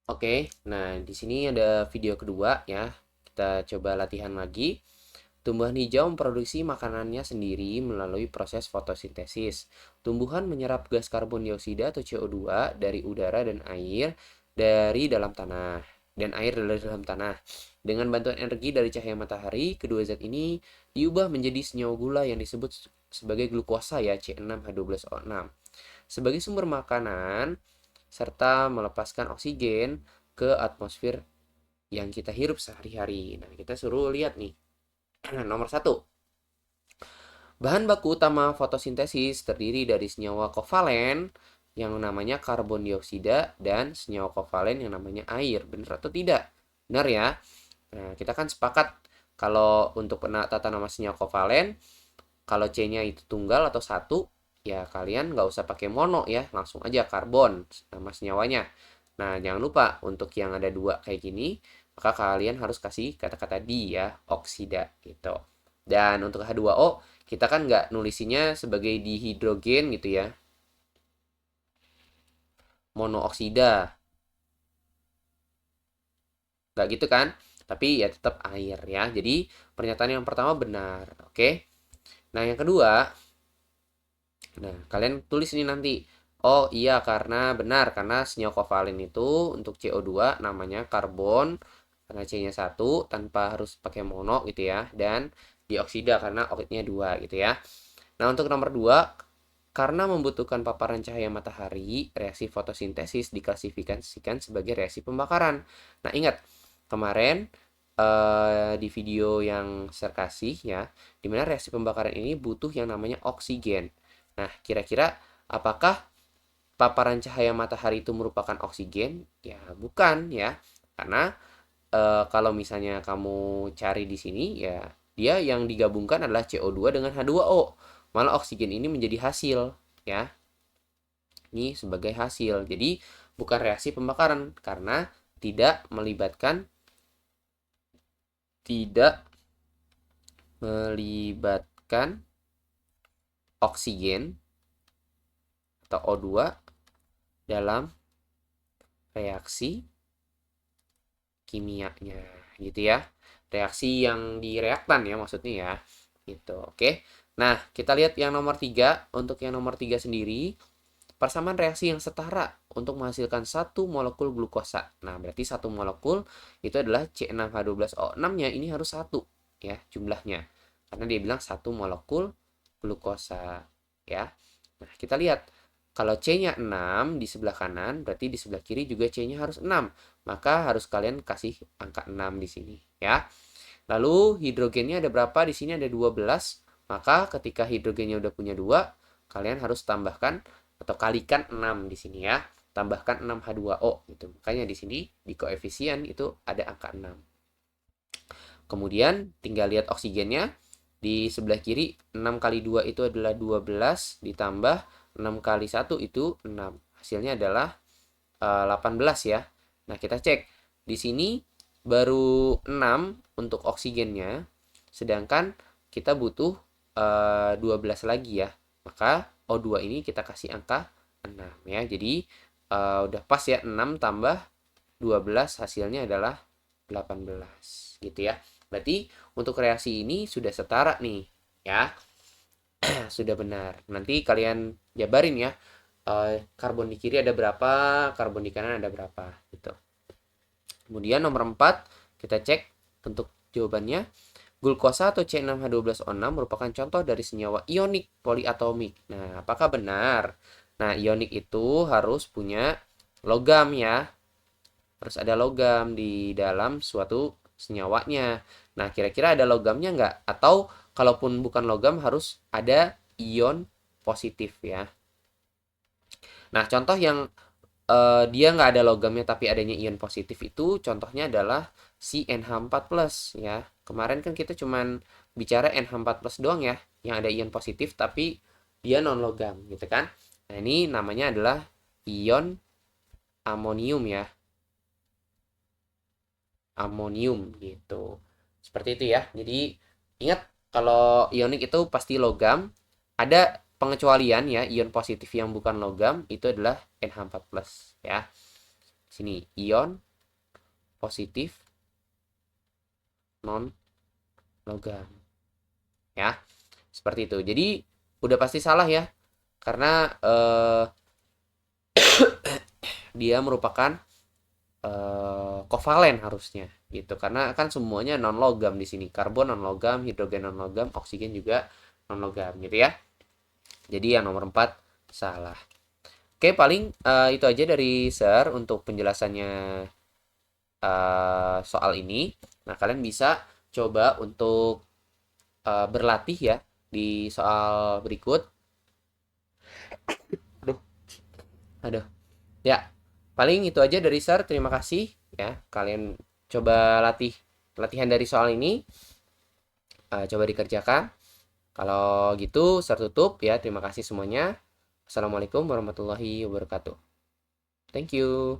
Oke, nah di sini ada video kedua ya. Kita coba latihan lagi. Tumbuhan hijau memproduksi makanannya sendiri melalui proses fotosintesis. Tumbuhan menyerap gas karbon dioksida atau CO2 dari udara dan air dari dalam tanah dari dalam tanah. Dengan bantuan energi dari cahaya matahari, kedua zat ini diubah menjadi senyawa gula yang disebut sebagai glukosa ya, C6H12O6. Sebagai sumber makanan serta melepaskan oksigen ke atmosfer yang kita hirup sehari-hari. Nah, kita suruh lihat nih. Nomor satu, bahan baku utama fotosintesis terdiri dari senyawa kovalen yang namanya karbon dioksida dan senyawa kovalen yang namanya air. Benar atau tidak? Benar ya. Nah, kita kan sepakat kalau untuk tata nama senyawa kovalen, kalau C-nya itu tunggal atau satu, ya kalian nggak usah pakai mono ya, langsung aja karbon nama senyawanya. Nah, jangan lupa untuk yang ada dua kayak gini, maka kalian harus kasih kata-kata di ya, oksida gitu. Dan untuk H2O, kita kan nggak nulisinya sebagai dihidrogen gitu ya, monooksida, nggak gitu kan? Tapi ya tetap air ya. Jadi pernyataan yang pertama benar, oke? Nah, yang kedua, nah kalian tulis ini nanti. Oh iya, karena benar, karena senyawa kovalen itu untuk CO2 namanya karbon, karena C-nya satu tanpa harus pakai mono gitu ya. Dan dioksida karena oksidnya dua gitu ya. Nah, untuk nomor 2, karena membutuhkan paparan cahaya matahari, reaksi fotosintesis diklasifikasikan sebagai reaksi pembakaran. Nah, ingat, kemarin di video yang saya kasih ya, di mana reaksi pembakaran ini butuh yang namanya oksigen. Nah, kira-kira apakah paparan cahaya matahari itu merupakan oksigen? Ya, bukan ya. Karena kalau misalnya kamu cari di sini ya dia yang digabungkan adalah CO2 dengan H2O. Malah oksigen ini menjadi hasil ya. Ini sebagai hasil. Jadi bukan reaksi pembakaran karena tidak melibatkan tidak melibatkan oksigen atau O2 dalam reaksi kimianya gitu ya. Reaksi yang di reaktan ya maksudnya ya. Gitu. Oke. Nah, kita lihat yang nomor 3. Untuk yang nomor 3 sendiri, persamaan reaksi yang setara untuk menghasilkan satu molekul glukosa. Nah, berarti satu molekul itu adalah C6H12O6-nya ini harus satu ya jumlahnya. Karena dia bilang satu molekul glukosa ya. Nah, kita lihat kalau C-nya 6 di sebelah kanan, berarti di sebelah kiri juga C-nya harus 6. Maka harus kalian kasih angka 6 di sini ya. Lalu hidrogennya ada berapa? Di sini ada 12. Maka ketika hidrogennya udah punya 2, kalian harus tambahkan atau kalikan 6 di sini ya. Tambahkan 6H2O gitu. Makanya di sini di koefisien itu ada angka 6. Kemudian tinggal lihat oksigennya. Di sebelah kiri 6 kali 2 itu adalah 12 ditambah 6 kali 1 itu 6. Hasilnya adalah 18 ya. Nah, kita cek. Di sini baru 6 untuk oksigennya, sedangkan kita butuh 12 lagi ya. Maka O2 ini kita kasih angka 6 ya. Jadi udah pas ya, 6 tambah 12 hasilnya adalah 18 gitu ya. Berarti untuk reaksi ini sudah setara nih ya. Sudah benar. Nanti kalian jabarin ya. Karbon di kiri ada berapa, karbon di kanan ada berapa gitu. Kemudian nomor 4 kita cek untuk jawabannya. Glukosa atau C6H12O6 merupakan contoh dari senyawa ionik poliatomik. Nah, apakah benar? Nah, ionik itu harus punya logam ya. Harus ada logam di dalam suatu senyawanya. Nah, kira-kira ada logamnya nggak? Atau kalaupun bukan logam harus ada ion positif ya. Nah, contoh yang dia nggak ada logamnya tapi adanya ion positif itu contohnya adalah si NH4+ ya. Kemarin kan kita cuman bicara NH4+ doang ya, yang ada ion positif tapi dia non logam gitu kan. Nah, ini namanya adalah ion amonium ya. Amonium gitu. Seperti itu ya. Jadi ingat kalau ionik itu pasti logam. Ada pengecualian ya, ion positif yang bukan logam itu adalah NH4+ ya. Sini ion positif non logam. Ya, seperti itu. Jadi udah pasti salah ya. Karena dia merupakan kovalen harusnya gitu. Karena kan semuanya non logam di sini. Karbon non logam, hidrogen non logam, oksigen juga non logam gitu ya. Jadi yang nomor 4 salah. Oke, paling itu aja dari Sir untuk penjelasannya soal ini. Nah, kalian bisa coba untuk berlatih ya di soal berikut. Aduh, aduh. Ya, paling itu aja dari Sir. Terima kasih ya. Kalian coba latihan dari soal ini. Coba dikerjakan. Kalau gitu, Sir tutup ya. Terima kasih semuanya. Assalamualaikum warahmatullahi wabarakatuh. Thank you.